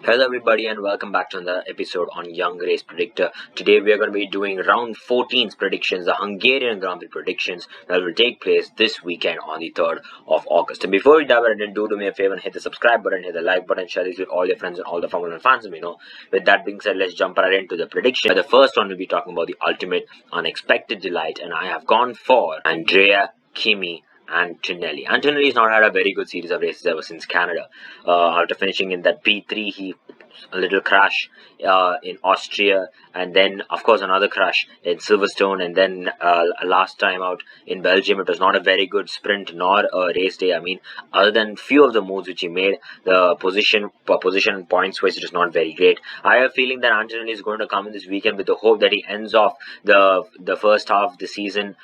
Hello everybody and welcome back to another episode on Young Race Predictor. Today we are going to be doing round 14's predictions, the Hungarian Grand Prix predictions that will take place this weekend on the 3rd of August. And before we dive in, do me a favor and hit the subscribe button, hit the like button, share this with all your friends and all the Formula 1 fans. With that being said, let's jump right into the prediction. The first one will be talking about the ultimate unexpected delight, and I have gone for Andrea, Kimi Antonelli. Antonelli has not had a very good series of races ever since Canada. After finishing in that P3, he a little crash in Austria, and then of course another crash in Silverstone, and then last time out in Belgium. It was not a very good sprint nor a race day. I mean, other than few of the moves which he made, the position points wise, it is not very great. I have a feeling that Antonelli is going to come in this weekend with the hope that he ends off the first half of the season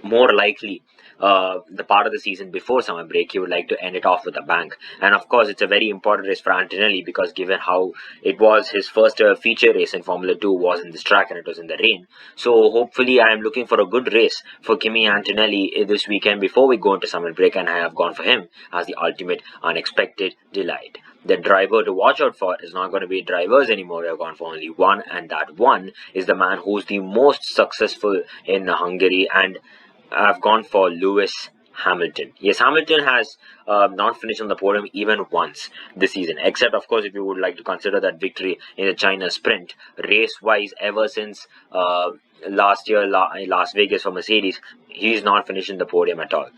more likely. The part of the season before summer break, he would like to end it off with a bang. And of course, it's a very important race for Antonelli because given how it was his first feature race in Formula 2 was in this track and it was in the rain. So hopefully I am looking for a good race for Kimi Antonelli this weekend before we go into summer break, and I have gone for him as the ultimate unexpected delight. The driver to watch out for is not going to be drivers anymore. We have gone for only one, and that one is the man who's the most successful in Hungary, and I've gone for Lewis Hamilton. Yes, Hamilton has not finished on the podium even once this season, except of course if you would like to consider that victory in the China sprint. Race-wise, ever since last year, Las Vegas for Mercedes, he's not finished in the podium at all.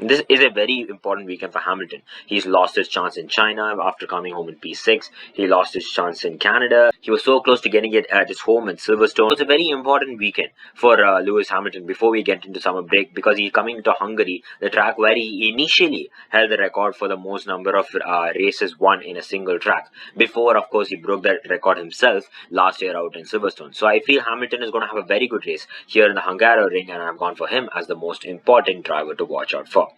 This is a very important weekend for Hamilton. He's lost his chance in China after coming home in P6. He lost his chance in Canada. He was so close to getting it at his home in Silverstone. It's a very important weekend for Lewis Hamilton before we get into summer break, because he's coming to Hungary, the track where he initially held the record for the most number of races won in a single track. Before, of course, he broke that record himself last year out in Silverstone. So I feel Hamilton is going to have a very good race here in the Hungary ring, and I've gone for him as the most important driver to watch out for.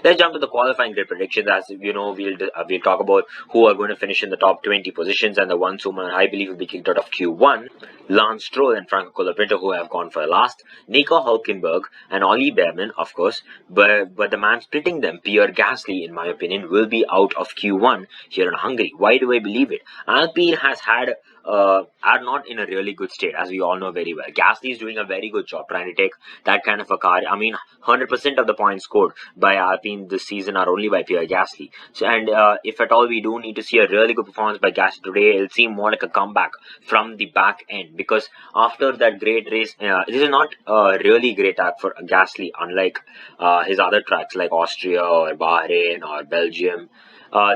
Let's jump to the qualifying grid predictions. As you know, we'll talk about who are going to finish in the top 20 positions, and the ones whom I believe will be kicked out of Q1. Lance Stroll and Franco Colapinto, who have gone for last. Nico Hülkenberg and Ollie Behrman, of course, but the man splitting them, Pierre Gasly, in my opinion, will be out of Q1 here in Hungary. Why do I believe it? Alpine has are not in a really good state, as we all know very well. Gasly is doing a very good job trying to take that kind of a car. I mean, 100% of the points scored by Alpine this season are only by Pierre Gasly. So, and if at all we do need to see a really good performance by Gasly today, it'll seem more like a comeback from the back end, because after that great race, this is not a really great track for Gasly, unlike his other tracks like Austria or Bahrain or Belgium.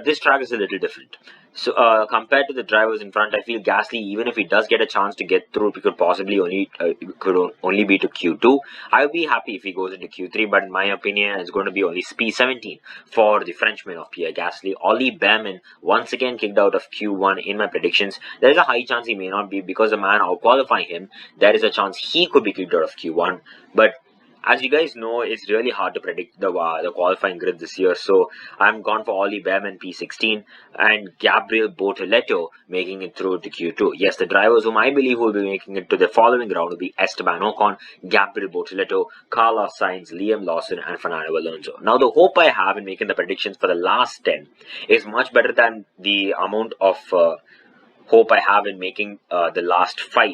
This track is a little different. So compared to the drivers in front, I feel Gasly, even if he does get a chance to get through, he could possibly only be to Q2. I would be happy if he goes into Q3, but in my opinion, it's going to be only P17 for the Frenchman of Pierre Gasly. Ollie Behrman once again kicked out of Q1 in my predictions. There is a high chance he may not be, because the man out-qualifying him. There is a chance he could be kicked out of Q1, but as you guys know, it's really hard to predict the qualifying grid this year. So I'm gone for Ollie Behrman P16 and Gabriel Bortoleto making it through to Q2. Yes, the drivers whom I believe will be making it to the following round will be Esteban Ocon, Gabriel Bortoleto, Carlos Sainz, Liam Lawson, and Fernando Alonso. Now, the hope I have in making the predictions for the last 10 is much better than the amount of hope I have in making the last 5,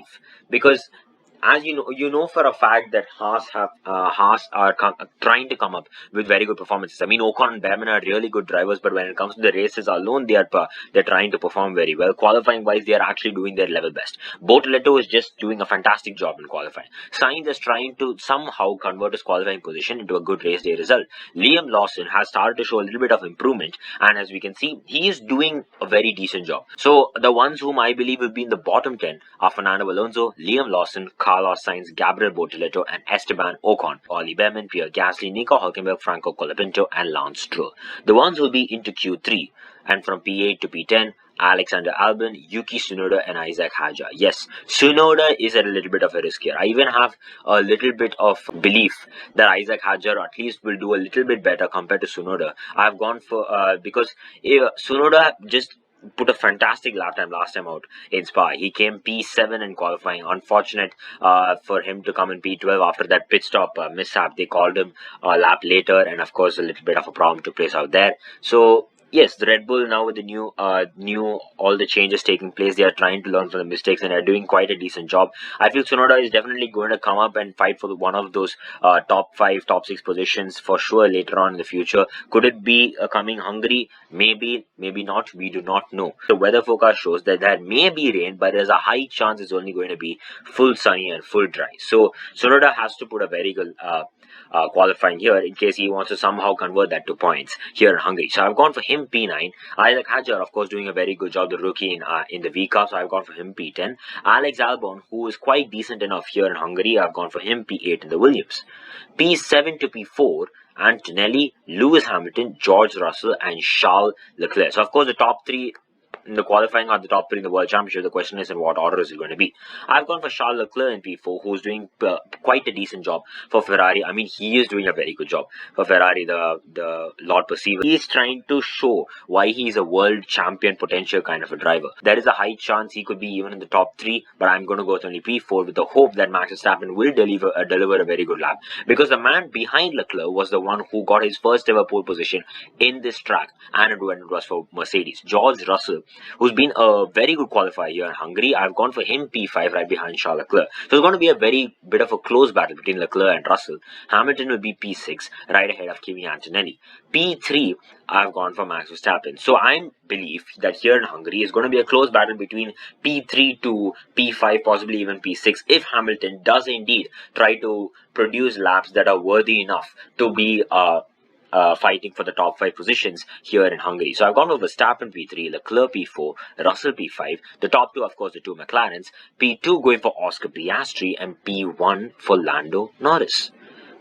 because as you know for a fact that Haas are trying to come up with very good performances. I mean, Ocon and Behrman are really good drivers, but when it comes to the races alone, they're trying to perform very well. Qualifying wise, they are actually doing their level best. Bortoleto is just doing a fantastic job in qualifying. Sainz is trying to somehow convert his qualifying position into a good race day result. Liam Lawson has started to show a little bit of improvement, and as we can see, he is doing a very decent job. So the ones whom I believe will be in the bottom 10 are Fernando Alonso, Liam Lawson, Carlos Sainz, Gabriel Bortoleto, and Esteban Ocon. Ollie Behrman, Pierre Gasly, Nico Hülkenberg, Franco Colapinto, and Lance Stroll. The ones will be into Q3, and from P8 to P10, Alexander Albon, Yuki Tsunoda, and Isaac Hadjar. Yes, Tsunoda is at a little bit of a risk here. I even have a little bit of belief that Isaac Hadjar at least will do a little bit better compared to Tsunoda. I've gone for because Tsunoda just put a fantastic lap time last time out in Spa. He came P7 in qualifying. Unfortunate for him to come in P12 after that pit stop mishap. They called him a lap later, and of course a little bit of a problem took place out there. So Yes, the Red Bull now with the new all the changes taking place, they are trying to learn from the mistakes and are doing quite a decent job. I feel Tsunoda is definitely going to come up and fight for one of those top five, top six positions for sure later on in the future. Could it be coming Hungary? Maybe, maybe not. We do not know. The weather forecast shows that there may be rain, but there's a high chance it's only going to be full sunny and full dry. So Tsunoda has to put a very good qualifying here in case he wants to somehow convert that to points here in Hungary. So I've gone for him P9. Isaac Hadjar, of course, doing a very good job, the rookie in the V Cup, so I've gone for him P10. Alex Albon, who is quite decent enough here in Hungary, I've gone for him P8 in the Williams. P7 to P4, Antonelli, Lewis Hamilton, George Russell, and Charles Leclerc. So, of course, the top three in the qualifying are the top three in the World Championship. The question is in what order is it going to be? I've gone for Charles Leclerc in P4, who's doing quite a decent job for Ferrari. I mean, he is doing a very good job for Ferrari, the Lord Perceiver. He's trying to show why he's a world champion potential kind of a driver. There is a high chance he could be even in the top three, but I'm going to go with only P4 with the hope that Max Verstappen will deliver a very good lap. Because the man behind Leclerc was the one who got his first ever pole position in this track, and it was for Mercedes. George Russell, who's been a very good qualifier here in Hungary. I've gone for him P5 right behind Charles Leclerc. So it's going to be a very bit of a close battle between Leclerc and Russell. Hamilton will be P6 right ahead of Kimi Antonelli. P3, I've gone for Max Verstappen. So I believe that here in Hungary is going to be a close battle between P3 to P5, possibly even P6, if Hamilton does indeed try to produce laps that are worthy enough to be fighting for the top five positions here in Hungary. So I've gone with Verstappen P3, Leclerc P4, Russell P5. The top two, of course, the two McLarens. P2 going for Oscar Piastri and P1 for Lando Norris.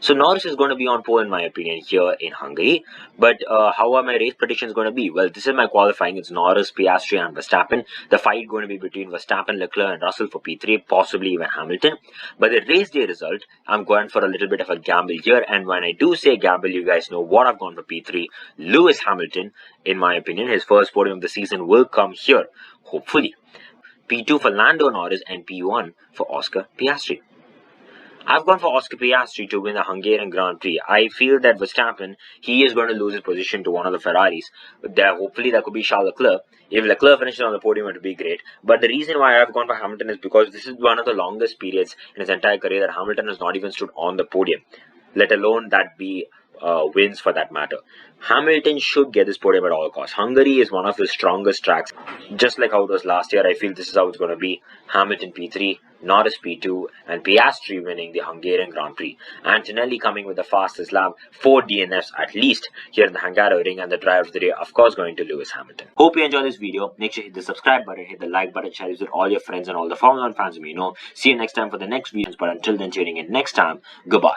So Norris is going to be on pole in my opinion here in Hungary. But how are my race predictions going to be? Well, this is my qualifying. It's Norris, Piastri and Verstappen. The fight going to be between Verstappen, Leclerc and Russell for P3, possibly even Hamilton. But the race day result, I'm going for a little bit of a gamble here. And when I do say gamble, you guys know what I've gone for P3. Lewis Hamilton, in my opinion, his first podium of the season will come here, hopefully. P2 for Lando Norris and P1 for Oscar Piastri. I've gone for Oscar Piastri to win the Hungarian Grand Prix. I feel that Verstappen, he is going to lose his position to one of the Ferraris. Hopefully, that could be Charles Leclerc. If Leclerc finishes on the podium, it would be great. But the reason why I've gone for Hamilton is because this is one of the longest periods in his entire career that Hamilton has not even stood on the podium, let alone that be wins for that matter. Hamilton should get this podium at all costs. Hungary is one of his strongest tracks. Just like how it was last year, I feel this is how it's going to be. Hamilton P3, Norris P2, and Piastri winning the Hungarian Grand Prix. Antonelli coming with the fastest lap, 4 DNFs at least here in the Hungaroring, and the driver of the day, of course, going to Lewis Hamilton. Hope you enjoyed this video. Make sure you hit the subscribe button, hit the like button, share it with all your friends and all the Formula 1 fans you may know. See you next time for the next videos, but until then, tuning in next time, goodbye.